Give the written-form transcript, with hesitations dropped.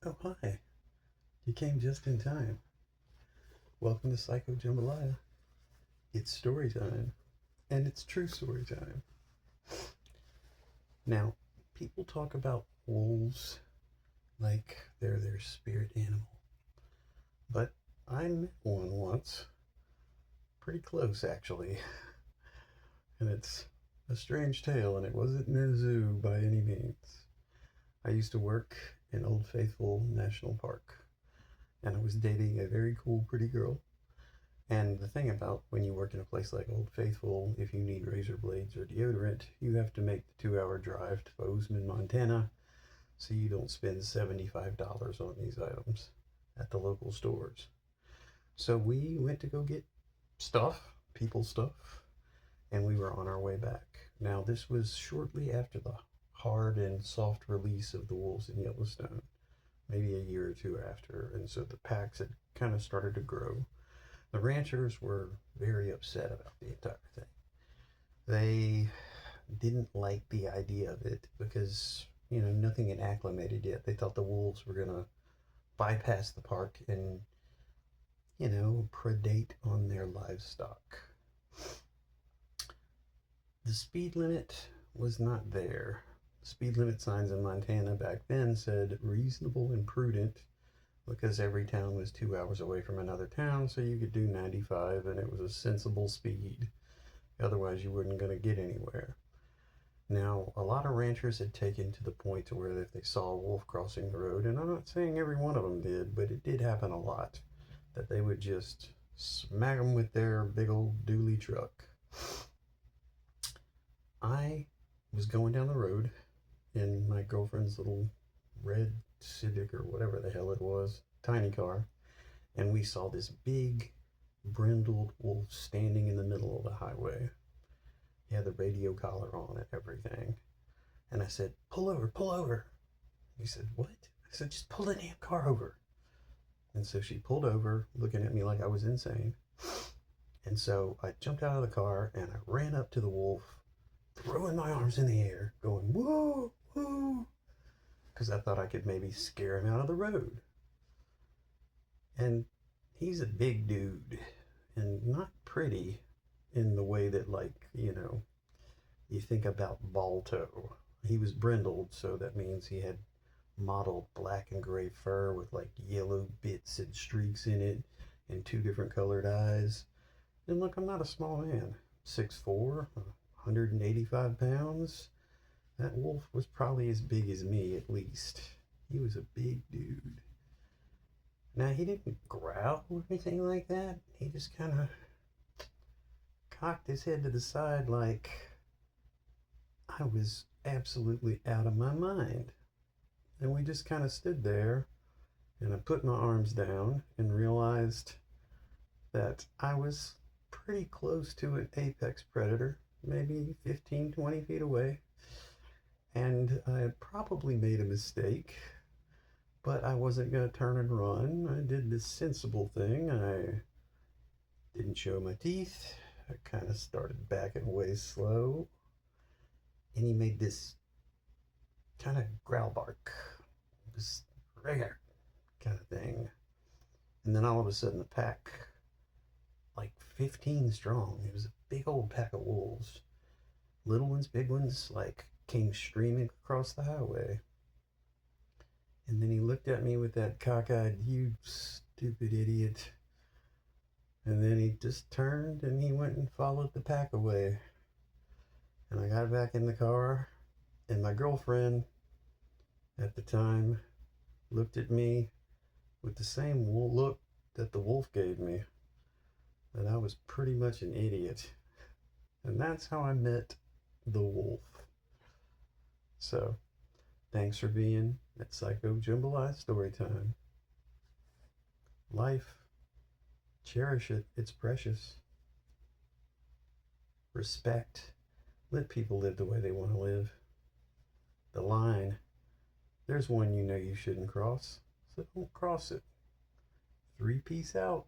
Oh, hi. You came just in time. Welcome to Psycho Jambalaya. It's story time, and it's true story time. Now, people talk about wolves like they're their spirit animal, but I met one once, pretty close actually, and it's a strange tale, and it wasn't in a zoo by any means. I used to work in Old Faithful National Park, and I was dating a very cool, pretty girl. And the thing about when you work in a place like Old Faithful, if you need razor blades or deodorant, you have to make the 2 hour drive to Bozeman, Montana, so you don't spend $75 on these items at the local stores. So we went to go get stuff, people stuff, and we were on our way back. Now, this was shortly after the hard and soft release of the wolves in Yellowstone, maybe a year or two after, and so the packs had kind of started to grow. The ranchers were very upset about the entire thing. They didn't like the idea of it because, nothing had acclimated yet. They thought the wolves were going to bypass the park and, predate on their livestock. The speed limit was not there. Speed limit signs in Montana back then said reasonable and prudent because every town was 2 hours away from another town, so you could do 95 and it was a sensible speed. Otherwise, you weren't going to get anywhere. Now, a lot of ranchers had taken to the point to where if they saw a wolf crossing the road, and I'm not saying every one of them did, but it did happen a lot, that they would just smack them with their big old dually truck. I was going down the road in my girlfriend's little red Civic or whatever the hell it was, tiny car, and we saw this big brindled wolf standing in the middle of the highway. He had the radio collar on and everything. And I said, pull over, pull over. He said, what? I said, just pull the damn car over. And so she pulled over, looking at me like I was insane. And so I jumped out of the car and I ran up to the wolf, throwing my arms in the air, going, whoa, whoa, because I thought I could maybe scare him out of the road. And he's a big dude and not pretty in the way that, like, you think about Balto. He was brindled, so that means he had mottled black and gray fur with like yellow bits and streaks in it and two different colored eyes. And look, I'm not a small man. 6'4", 185 pounds. That wolf was probably as big as me, at least. He was a big dude. Now, he didn't growl or anything like that. He just kind of cocked his head to the side like I was absolutely out of my mind. And we just kind of stood there, and I put my arms down and realized that I was pretty close to an apex predator, maybe 15, 20 feet away. And I had probably made a mistake, but I wasn't going to turn and run. I did this sensible thing. I didn't show my teeth. I kind of started backing away slow. And he made this kind of growl bark, this rare kind of thing. And then all of a sudden, the pack, like 15 strong, it was a big old pack of wolves. Little ones, big ones, like came streaming across the highway. And then he looked at me with that cockeyed, you stupid idiot. And then he just turned and he went and followed the pack away. And I got back in the car, and my girlfriend at the time looked at me with the same look that the wolf gave me, that I was pretty much an idiot. And that's how I met the wolf. So, thanks for being at Psycho Jambalaya Storytime. Life, cherish it, it's precious. Respect, let people live the way they want to live. The line, there's one you know you shouldn't cross, so don't cross it. 3 peace out.